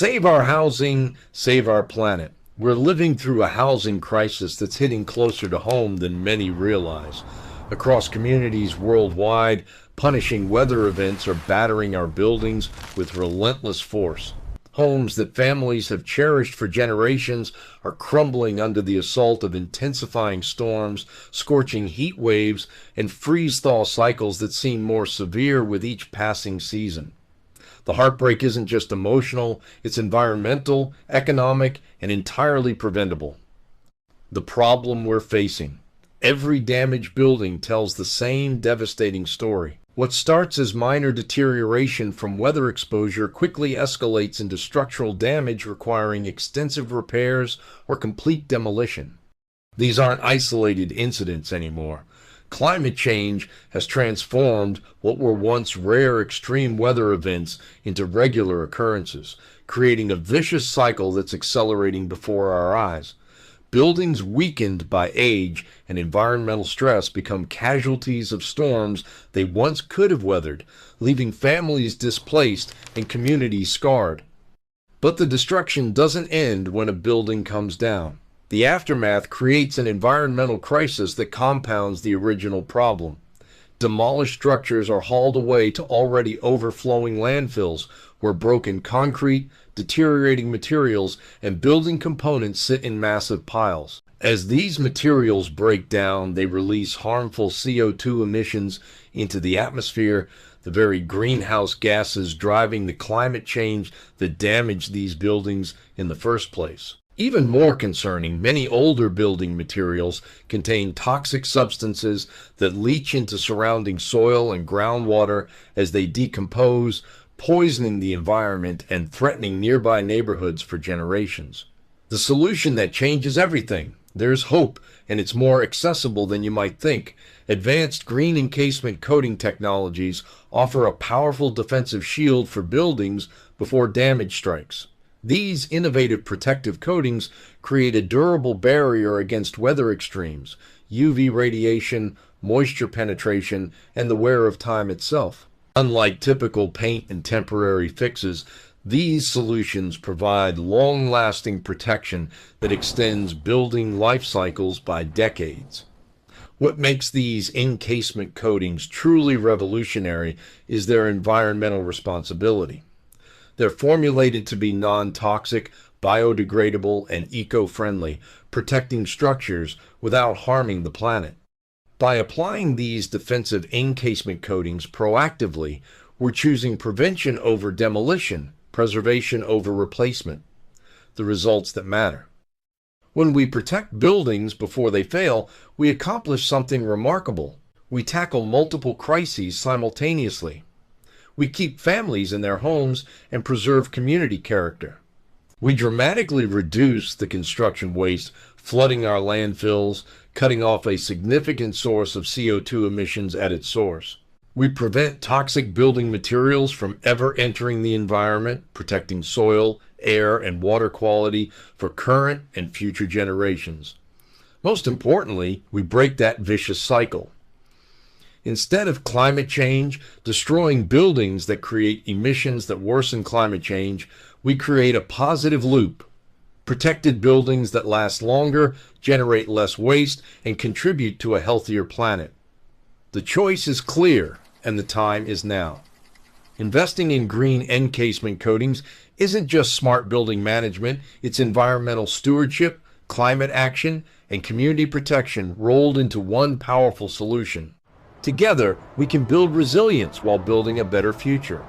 Save our housing, save our planet. We're living through a housing crisis that's hitting closer to home than many realize. Across communities worldwide, punishing weather events are battering our buildings with relentless force. Homes that families have cherished for generations are crumbling under the assault of intensifying storms, scorching heat waves, and freeze-thaw cycles that seem more severe with each passing season. The heartbreak isn't just emotional, it's environmental, economic, and entirely preventable. The problem we're facing. Every damaged building tells the same devastating story. What starts as minor deterioration from weather exposure quickly escalates into structural damage requiring extensive repairs or complete demolition. These aren't isolated incidents anymore. Climate change has transformed what were once rare extreme weather events into regular occurrences, creating a vicious cycle that's accelerating before our eyes. Buildings weakened by age and environmental stress become casualties of storms they once could have weathered, leaving families displaced and communities scarred. But the destruction doesn't end when a building comes down. The aftermath creates an environmental crisis that compounds the original problem. Demolished structures are hauled away to already overflowing landfills where broken concrete, deteriorating materials, and building components sit in massive piles. As these materials break down, they release harmful CO2 emissions into the atmosphere, the very greenhouse gases driving the climate change that damaged these buildings in the first place. Even more concerning, many older building materials contain toxic substances that leach into surrounding soil and groundwater as they decompose, poisoning the environment and threatening nearby neighborhoods for generations. The solution that changes everything. There's hope, and it's more accessible than you might think. Advanced green encasement coating technologies offer a powerful defensive shield for buildings before damage strikes. These innovative protective coatings create a durable barrier against weather extremes, UV radiation, moisture penetration, and the wear of time itself. Unlike typical paint and temporary fixes, these solutions provide long-lasting protection that extends building life cycles by decades. What makes these encasement coatings truly revolutionary is their environmental responsibility. They're formulated to be non-toxic, biodegradable, and eco-friendly, protecting structures without harming the planet. By applying these defensive encasement coatings proactively, we're choosing prevention over demolition, preservation over replacement, the results that matter. When we protect buildings before they fail, we accomplish something remarkable. We tackle multiple crises simultaneously. We keep families in their homes and preserve community character. We dramatically reduce the construction waste, flooding our landfills, cutting off a significant source of CO2 emissions at its source. We prevent toxic building materials from ever entering the environment, protecting soil, air, and water quality for current and future generations. Most importantly, we break that vicious cycle. Instead of climate change destroying buildings that create emissions that worsen climate change, we create a positive loop. Protected buildings that last longer, generate less waste, and contribute to a healthier planet. The choice is clear, and the time is now. Investing in green encasement coatings isn't just smart building management, it's environmental stewardship, climate action, and community protection rolled into one powerful solution. Together, we can build resilience while building a better future.